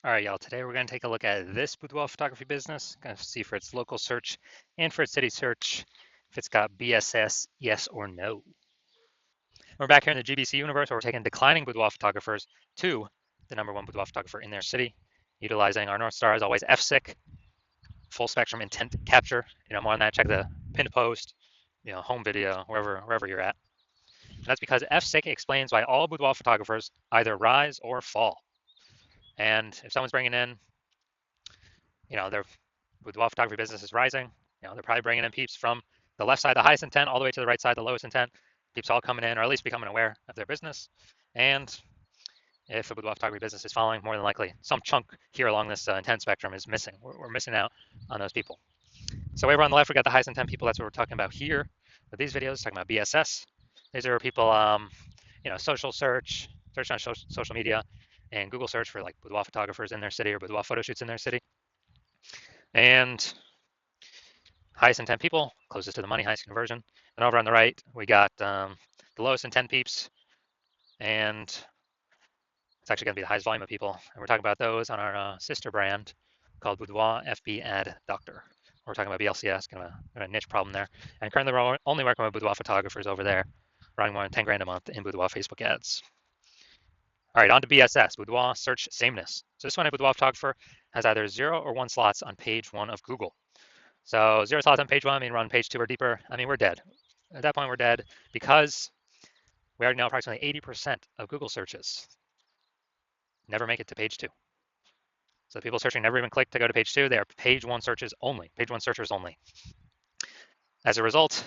All right, y'all. Today we're going to take a look at this boudoir photography business. Going to see for its local search and for its city search if it's got BSS, yes or no. We're back here in the GBC universe where we're taking declining boudoir photographers to the #1 boudoir photographer in their city, utilizing our North Star as always, FSIC, full spectrum intent capture. More on that, check the pinned post, home video, wherever you're at. And that's because FSIC explains why all boudoir photographers either rise or fall. And if someone's bringing in, their boudoir photography business is rising. They're probably bringing in peeps from the left side, the highest intent, all the way to the right side, the lowest intent. Peeps all coming in, or at least becoming aware of their business. And if a boudoir photography business is following, more than likely, some chunk here along this intent spectrum is missing. We're missing out on those people. So over on the left, we got the highest intent people. That's what we're talking about here with these videos, talking about BSS. These are people, social search on social media, and Google search for like boudoir photographers in their city or boudoir photo shoots in their city. And highest intent people, closest to the money, highest conversion. And over on the right, we got the lowest intent peeps, and it's actually going to be the highest volume of people. And we're talking about those on our sister brand called Boudoir FB Ad Doctor. We're talking about BLCS, kind of a niche problem there. And currently, we're only working with boudoir photographers over there, running more than 10 grand a month in boudoir Facebook ads. All right, on to BSS, boudoir search sameness. So this one, a boudoir photographer has either 0 or 1 slots on page 1 of Google. So 0 slots on page 1, we're on page 2 or deeper. We're dead. At that point, we're dead because we already know approximately 80% of Google searches never make it to page 2. So people searching never even click to go to page 2. They are page 1 searches only, page 1 searchers only. As a result,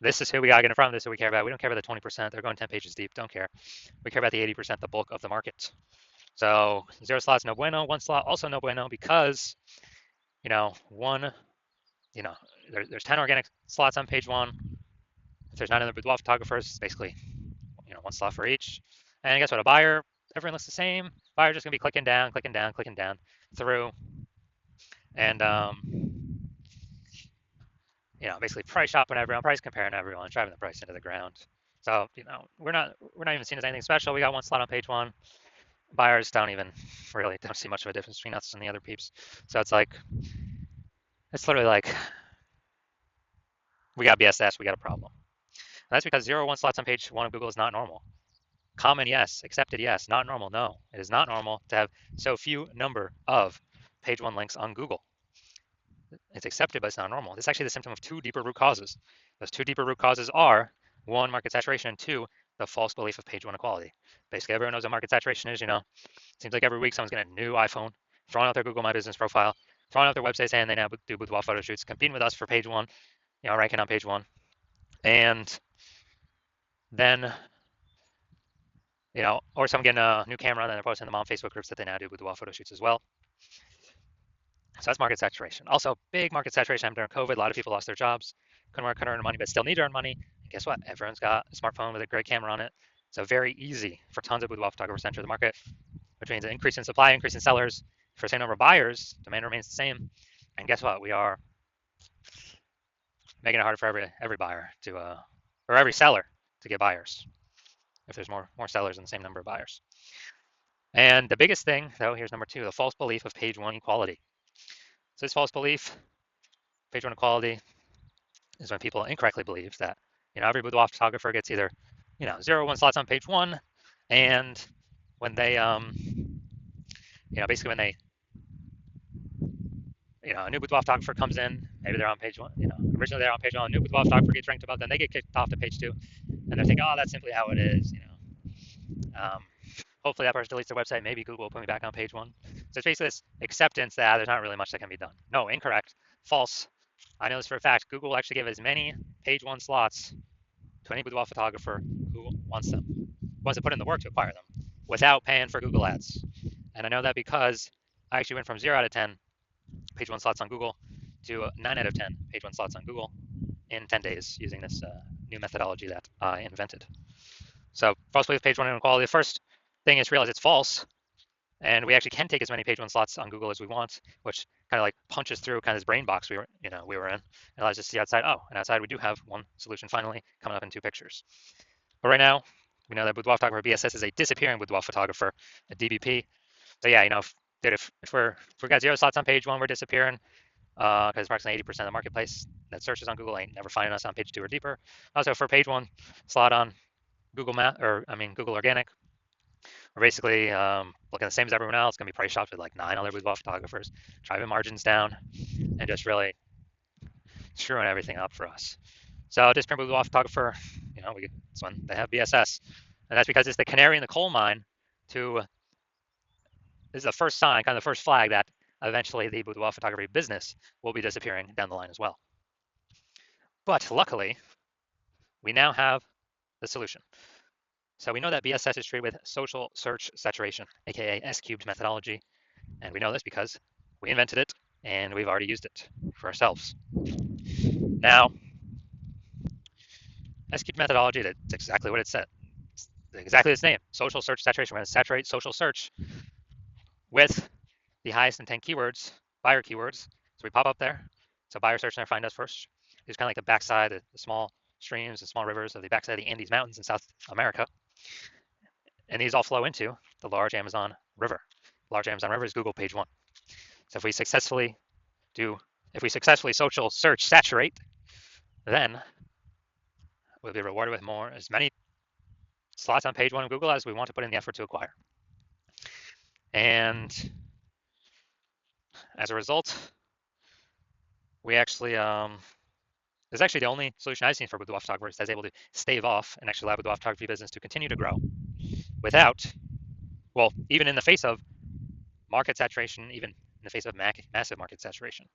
this is who we got to get in front of. This is who we care about. We don't care about the 20%. They're going 10 pages deep. Don't care. We care about the 80%, the bulk of the market. So 0 slots, no bueno. 1 slot, also no bueno, because, there's 10 organic slots on page 1. If there's 9 other boudoir photographers, it's basically, 1 slot for each. And guess what? A buyer, everyone looks the same. Buyer's just going to be clicking down through. And, basically price shopping everyone, price comparing everyone, driving the price into the ground. So, we're not even seen as anything special. We got 1 slot on page 1. Buyers don't see much of a difference between us and the other peeps. So it's literally like, we got BSS, we got a problem. And that's because 0 or 1 slots on page 1 of Google is not normal. Common, yes. Accepted, yes. Not normal, no. It is not normal to have so few number of page 1 links on Google. It's accepted, but it's not normal. This is actually the symptom of 2 deeper root causes. Those 2 deeper root causes are 1, market saturation, and 2, the false belief of page 1 equality. Basically, everyone knows what market saturation is. It seems like every week someone's getting a new iPhone, throwing out their Google My Business profile, throwing out their website saying they now do boudoir photo shoots, competing with us for page 1, ranking on page 1. And then, or someone getting a new camera and then they're posting them on Facebook groups that they now do boudoir photo shoots as well. So that's market saturation. Also, big market saturation during COVID. A lot of people lost their jobs, couldn't work, couldn't earn money, but still need to earn money. And guess what? Everyone's got a smartphone with a great camera on it. So very easy for tons of boudoir photographers to enter the market, which means an increase in supply, increase in sellers. For the same number of buyers, demand remains the same. And guess what? We are making it harder for every buyer or every seller to get buyers if there's more sellers than the same number of buyers. And the biggest thing, though, here's number 2, the false belief of page 1 equality. So this false belief, page 1 equality, is when people incorrectly believe that, every boudoir photographer gets either, 0 or 1 slots on page 1, and when they, basically when they, a new boudoir photographer comes in, maybe they're on page 1, originally they're on page 1, a new boudoir photographer gets ranked above, then they get kicked off to page 2, and they're thinking, oh, that's simply how it is, hopefully that person deletes their website, maybe Google will put me back on page 1. So it's basically this acceptance that there's not really much that can be done. No, incorrect, false. I know this for a fact. Google will actually give as many page 1 slots to any boudoir photographer who wants them, wants to put in the work to acquire them without paying for Google ads. And I know that because I actually went from 0 out of 10 page 1 slots on Google to 9 out of 10 page 1 slots on Google in 10 days using this new methodology that I invented. So false belief, page 1 inequality. The first thing is to realize it's false, and we actually can take as many page 1 slots on Google as we want, which kind of like punches through kind of this brain box we were in. It allows us to see outside. Oh, and outside we do have one solution finally coming up in 2 pictures. But right now, we know that boudoir photographer BSS is a disappearing boudoir photographer, a DBP. So yeah, if Dude, if we got 0 slots on page 1, we're disappearing because approximately 80% of the marketplace that searches on Google ain't never finding us on page 2 or deeper. Also, for page 1 slot on Google Google Organic, we're basically looking the same as everyone else. Going to be price shopped with like 9 other boudoir photographers, driving margins down, and just really screwing everything up for us. So this print boudoir photographer, this one they have BSS, and that's because it's the canary in the coal mine. This is the first sign, kind of the first flag that eventually the boudoir photography business will be disappearing down the line as well. But luckily, we now have the solution. So we know that BSS is treated with social search saturation, aka S-cubed methodology, and we know this because we invented it and we've already used it for ourselves. Now, S-cubed methodology, that's exactly what it said. It's exactly its name, social search saturation. We're going to saturate social search with the highest intent keywords, buyer keywords. So we pop up there. So buyer search there, find us first. It's kind of like the backside, the small streams and small rivers of the backside of the Andes Mountains in South America. And these all flow into the large Amazon River. The large Amazon River is Google page 1. So if we successfully social search saturate, then we'll be rewarded with as many slots on page 1 of Google as we want to put in the effort to acquire. And as a result, we actually it's actually the only solution I've seen for boudoir photographers that's able to stave off and actually allow boudoir photography business to continue to grow without, even in the face of market saturation, even in the face of massive market saturation.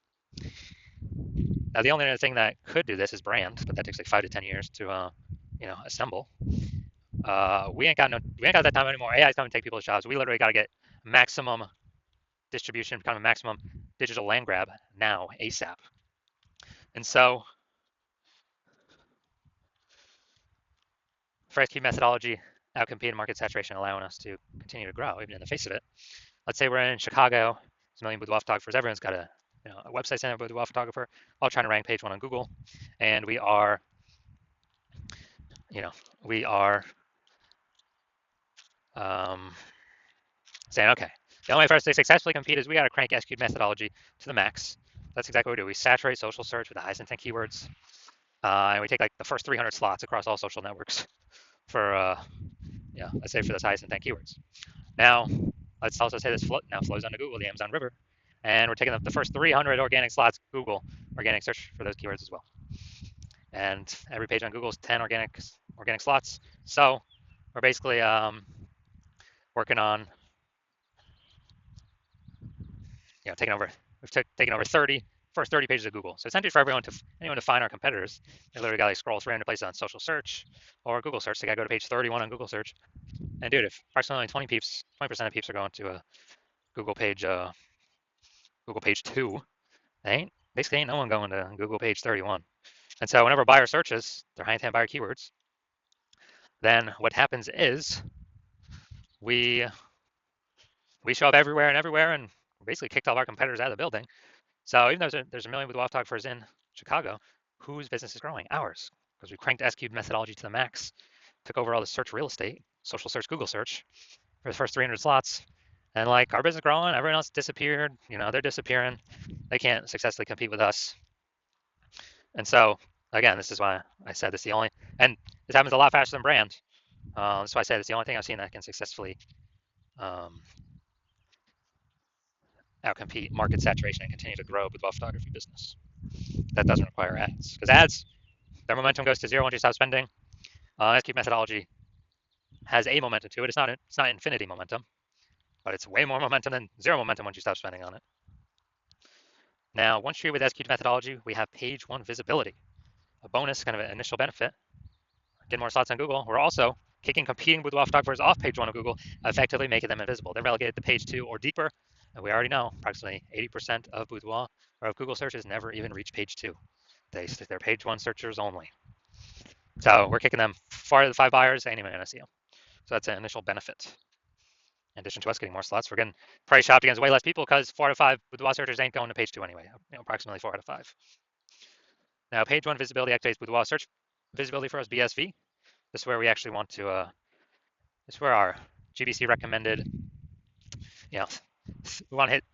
Now, the only other thing that could do this is brand, but that takes like 5 to 10 years to, assemble. We ain't got that time anymore. AI is coming to take people's jobs. We literally got to get maximum distribution, kind of maximum digital land grab now, ASAP. And so, for S-cubed methodology, outcompeting market saturation, allowing us to continue to grow even in the face of it. Let's say we're in Chicago. There's a million boudoir photographers. Everyone's got a website center boudoir photographer, all trying to rank page 1 on Google, and we are saying, okay, the only way for us to successfully compete is we got to crank S-cubed methodology to the max. That's exactly what we do. We saturate social search with the highest intent keywords, and we take like the first 300 slots across all social networks for, let's say for those highest intent keywords. Now, let's also say this now flows onto Google, the Amazon River, and we're taking the first 300 organic slots, Google organic search for those keywords as well. And every page on Google is 10 organic slots. So we're basically working on, taking over 30 first 30 pages of Google. So essentially for anyone to find our competitors, they literally got to scroll 300 places on social search or Google search. They got to go to page 31 on Google search. And dude, if approximately 20% of peeps are going to Google page 2, basically ain't no one going to Google page 31. And so whenever a buyer searches their high intent buyer keywords, then what happens is we show up everywhere, and basically kicked all our competitors out of the building. So even though there's a million boudoir photographers in Chicago, whose business is growing? Ours, because we cranked S-cubed methodology to the max, took over all the search real estate, social search, Google search, for the first 300 slots. And like our business growing, everyone else disappeared. They're disappearing. They can't successfully compete with us. And so again, this is why I said this is the only, and this happens a lot faster than brand. That's why I said it's the only thing I've seen that can successfully outcompete market saturation and continue to grow boudoir photography business. That doesn't require ads, because ads, their momentum goes to zero once you stop spending. S-cubed methodology has a momentum to it. It's not infinity momentum, but it's way more momentum than zero momentum once you stop spending on it. Now, once you're with S-cubed methodology, we have page 1 visibility, a bonus, kind of an initial benefit. Get more slots on Google. We're also kicking competing boudoir photographers off page 1 of Google, effectively making them invisible. They're relegated to page 2 or deeper, and we already know approximately 80% of boudoir or of Google searches never even reach page 2. They're page 1 searchers only. So we're kicking them far to the 5 buyers, ain't even gonna see them. So that's an initial benefit. In addition to us getting more slots, we're getting price shopped against way less people because 4 out of 5 boudoir searchers ain't going to page 2 anyway. Approximately 4 out of 5. Now, page 1 visibility activates boudoir search visibility for us, BSV. This is where we actually want to. This is where our GBC recommended, We want to hit,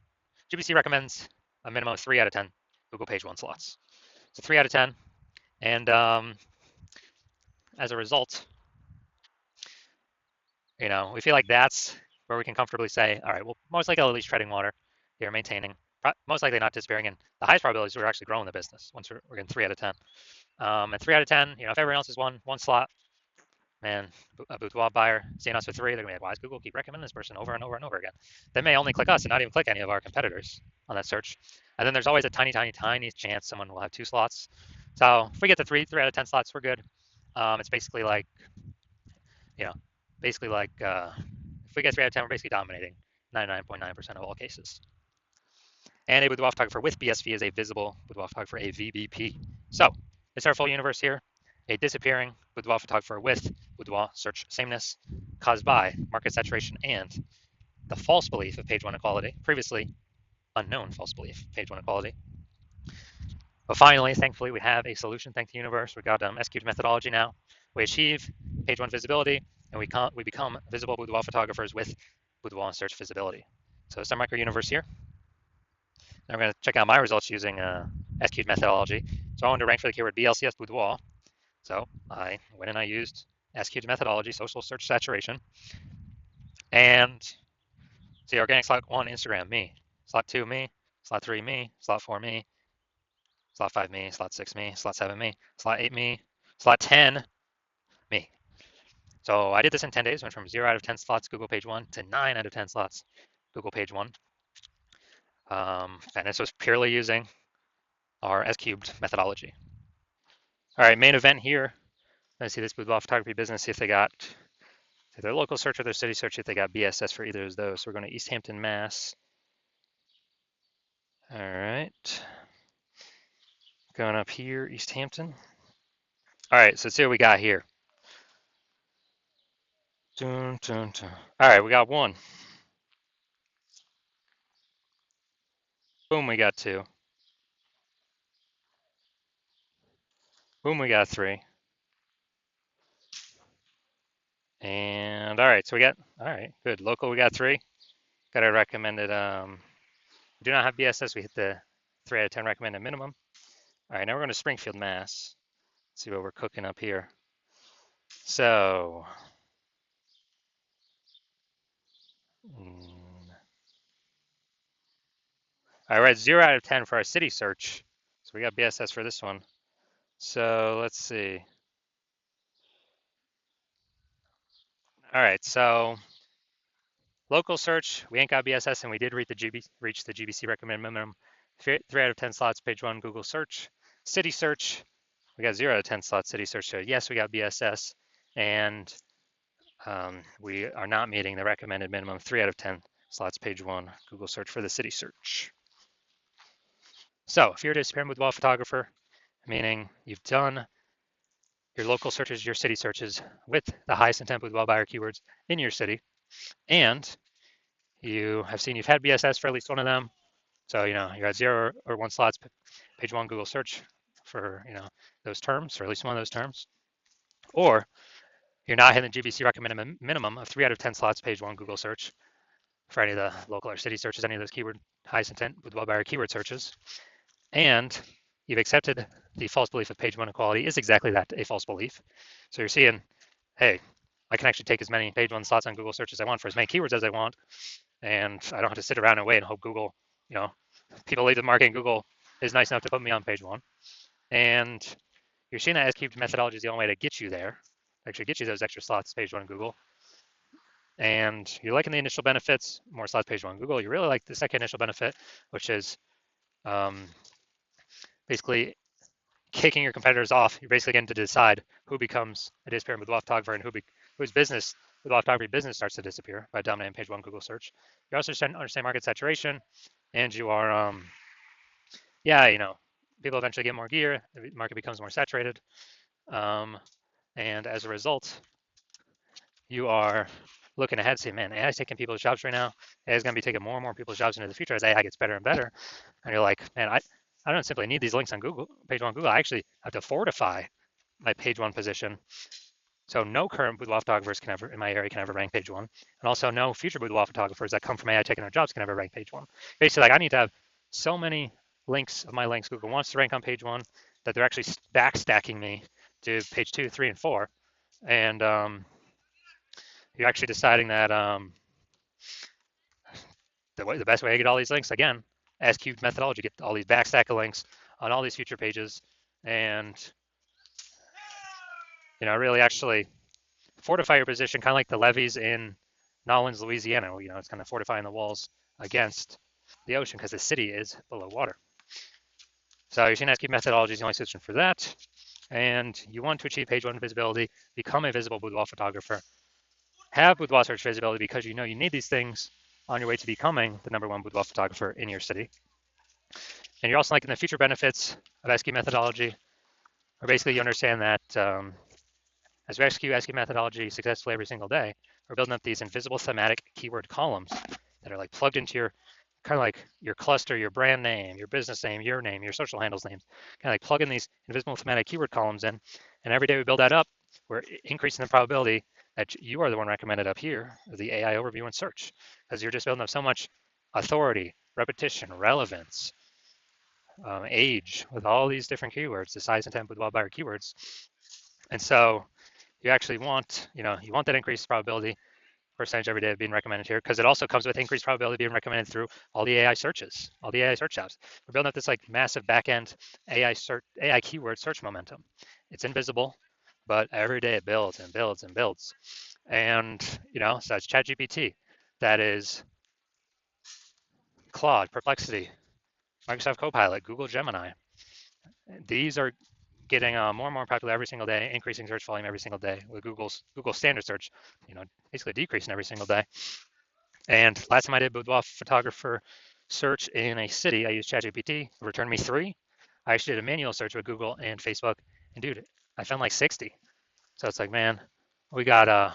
GBC recommends a minimum of 3 out of 10 Google page one slots. So 3 out of 10. And as a result, we feel like that's where we can comfortably say, all right, well, most likely at least treading water here, maintaining, most likely not disappearing. And the highest probability is we're actually growing the business once we're getting 3 out of 10. And 3 out of 10, if everyone else is one slot, man, a Boudoir buyer seeing us with 3, they're gonna be like, why does Google keep recommending this person over and over and over again? They may only click us and not even click any of our competitors on that search. And then there's always a tiny, tiny, tiny chance someone will have 2 slots. So if we get to 3 out of 10 slots, we're good. It's basically like, you know, if we get 3 out of 10, we're basically dominating 99.9% of all cases. And a boudoir photographer with BSV is a visible boudoir photographer, a VBP. So it's our full universe here. A disappearing boudoir photographer with boudoir search sameness caused by market saturation and the false belief of page one equality, previously unknown false belief, page one equality. But finally, thankfully, we have a solution. Thank the universe. We got SQ'd methodology now. We achieve page one visibility, and we become visible boudoir photographers with boudoir search visibility. So it's our micro universe here. Now we're going to check out my results using SQ'd methodology. So I wanted to rank for the keyword BLCS boudoir. So I went and I used SQ'd methodology, social search saturation. And see, organic slot 1, Instagram, me. Slot 2, me. Slot 3, me. Slot 4, me. Slot 5, me. Slot 6, me. Slot 7, me. Slot 8, me. Slot 10, me. So I did this in 10 days, went from 0 out of 10 slots Google page 1 to 9 out of 10 slots Google page 1. And this was purely using our S-cubed methodology. All right, main event here. Let's see this boudoir photography business, see if they got their local search or their city search, if they got BSS for either of those. So we're going to East Hampton, Mass. All right. Going up here, East Hampton. All right, so let's see what we got here. Dun, dun, dun. All right, we got 1. Boom, we got 2. Boom, we got 3. And all right, so we got, all right, good. Local, we got 3. Got our recommended, we do not have BSS. We hit the 3 out of 10 recommended minimum. All right, now we're going to Springfield, Mass. Let's see what we're cooking up here. So, all right, 0 out of 10 for our city search. So we got BSS for this one. So let's see. All right, so local search, we ain't got BSS, and we did reach the GBC recommended minimum. 3 out of 10 slots, page 1, Google search. City search, we got 0 out of 10 slots, city search. So yes, we got BSS, and we are not meeting the recommended minimum 3 out of 10 slots, page 1, Google search for the city search. So if you're a disappearing boudoir photographer, meaning you've done your local searches, your city searches with the highest intent boudoir buyer keywords in your city, and you have seen you've had BSS for at least one of them. So, you're at 0 or 1 slots, page 1 Google search for, those terms, or at least one of those terms. Or you're not hitting the GBC recommended minimum of 3 out of 10 slots, page 1 Google search for any of the local or city searches, any of those keyword highest intent boudoir buyer keyword searches. And you've accepted the false belief of page 1 equality is exactly that, a false belief. So you're seeing, hey, I can actually take as many page 1 slots on Google search as I want for as many keywords as I want, and I don't have to sit around and wait and hope Google, people leave the market and Google is nice enough to put me on page 1. And you're seeing that S-cubed methodology is the only way to get you there, actually get you those extra slots, page 1 Google. And you're liking the initial benefits, more slots, page 1 Google. You really like the second initial benefit, which is basically kicking your competitors off. You're basically getting to decide who becomes a disappearing boudoir photographer and whose business, boudoir photography business, starts to disappear by dominating page 1 Google search. You also understand market saturation, and you are, people eventually get more gear, the market becomes more saturated, and as a result, you are looking ahead, saying, man, AI is taking people's jobs right now. AI is going to be taking more and more people's jobs into the future as AI gets better and better. And you're like, man, I don't simply need these links on Google, page 1 Google. I actually have to fortify my page 1 position So no current boudoir photographers can ever in my area can ever rank page one, and also no future boudoir photographers that come from AI taking their jobs can ever rank page one. Basically, like I need to have so many links of my links Google wants to rank on page one that they're actually backstacking me to page two, three, and four, and you're actually deciding that the best way to get all these links again, SQ methodology, get all these backstack of links on all these future pages, and really actually fortify your position, kind of like the levees in Nolens, Louisiana. It's kind of fortifying the walls against the ocean because the city is below water. So using SQ methodology is the only solution for that. And you want to achieve page one visibility, become a visible boudoir photographer, have boudoir search visibility because you need these things on your way to becoming the #1 boudoir photographer in your city. And you're also liking the future benefits of SQ methodology, or basically you understand that as we execute SQ methodology successfully every single day, we're building up these invisible thematic keyword columns that are like plugged into your kind of like your cluster, your brand name, your business name, your social handles names, kind of like plug in these invisible thematic keyword columns in. And every day we build that up, we're increasing the probability that you are the one recommended up here, the AI overview and search, because you're just building up so much authority, repetition, relevance, age, with all these different keywords, the size, intent, boudoir buyer keywords. And so you actually want, you want that increased probability percentage every day of being recommended here, because it also comes with increased probability of being recommended through all the AI searches, all the AI search apps. We're building up this like massive backend AI keyword search momentum. It's invisible, but every day it builds and builds and builds. And so that's ChatGPT, that is Claude, Perplexity, Microsoft Copilot, Google Gemini. These are getting more and more popular every single day, increasing search volume every single day, with Google standard search, basically decreasing every single day. And last time I did boudoir photographer search in a city, I used ChatGPT. It returned me 3. I actually did a manual search with Google and Facebook, and dude, I found like 60. So it's like, man, we gotta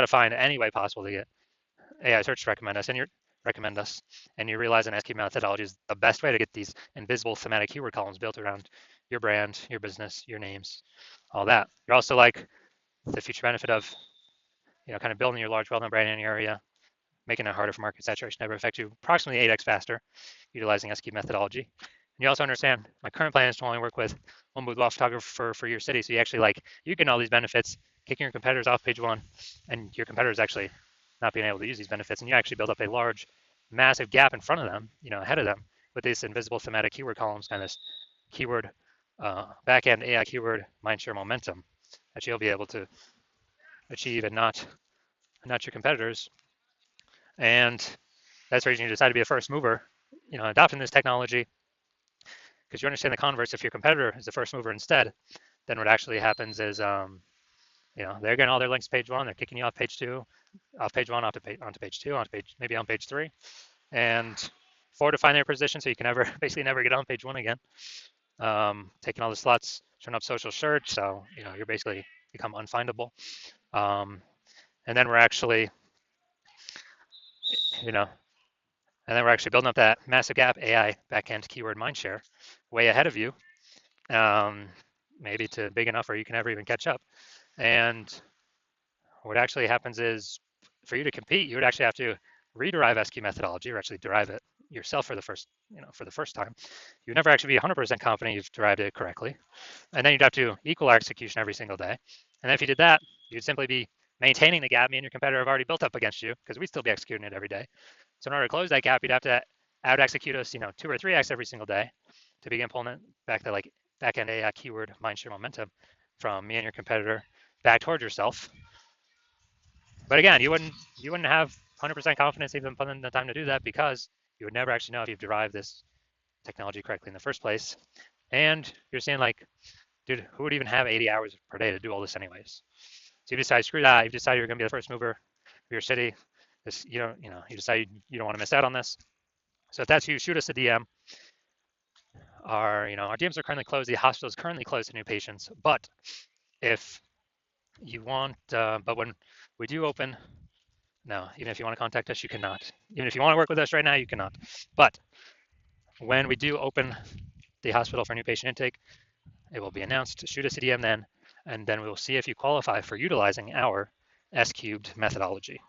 find any way possible to get AI search to recommend us, and you realize an SQ methodology is the best way to get these invisible thematic keyword columns built around your brand, your business, your names, all that. You're also like the future benefit of, kind of building your large well-known brand in your area, making it harder for market saturation to ever affect you approximately 8x faster, utilizing SQ methodology. And you also understand my current plan is to only work with one boudoir photographer for your city. So you actually you get all these benefits, kicking your competitors off page one, and your competitors actually not being able to use these benefits. And you actually build up a large, massive gap in front of them, ahead of them, with these invisible thematic keyword columns and this keyword backend AI keyword mindshare momentum that you'll be able to achieve, and not your competitors. And that's where you decide to be a first mover, adopting this technology, because you understand the converse. If your competitor is the first mover instead, then what actually happens is, they're getting all their links to page one, they're kicking you off page two, off page one, onto page two, maybe on page three, and fortifying their position so you can basically never get on page one again. Taking all the slots, turn up social search, so you're basically become unfindable. And then we're actually, building up that massive gap AI backend keyword mindshare way ahead of you, maybe to big enough where you can never even catch up. And what actually happens is, for you to compete, you would actually have to rederive SQ methodology, or actually derive it yourself for the first time. You would never actually be 100% confident you've derived it correctly. And then you'd have to equal our execution every single day. And then if you did that, you'd simply be maintaining the gap me and your competitor have already built up against you, because we'd still be executing it every day. So in order to close that gap, you'd have to out execute us, 2 or 3x every single day to begin pulling it back, to like back-end AI keyword mindshare momentum from me and your competitor back towards yourself. But again, you wouldn't have 100% confidence even putting the time to do that, because you would never actually know if you've derived this technology correctly in the first place. And you're saying like, dude, who would even have 80 hours per day to do all this anyways? So you decide, screw that. You decide you're going to be the first mover of your city. You decide you don't want to miss out on this. So if that's you, shoot us a DM. Our DMs are currently closed. The hospital is currently closed to new patients. But if you want, but when we do open, no, even if you want to contact us, you cannot. Even if you want to work with us right now, you cannot. But when we do open the hospital for new patient intake, it will be announced. Shoot us a DM then. and then we'll see if you qualify for utilizing our S cubed methodology.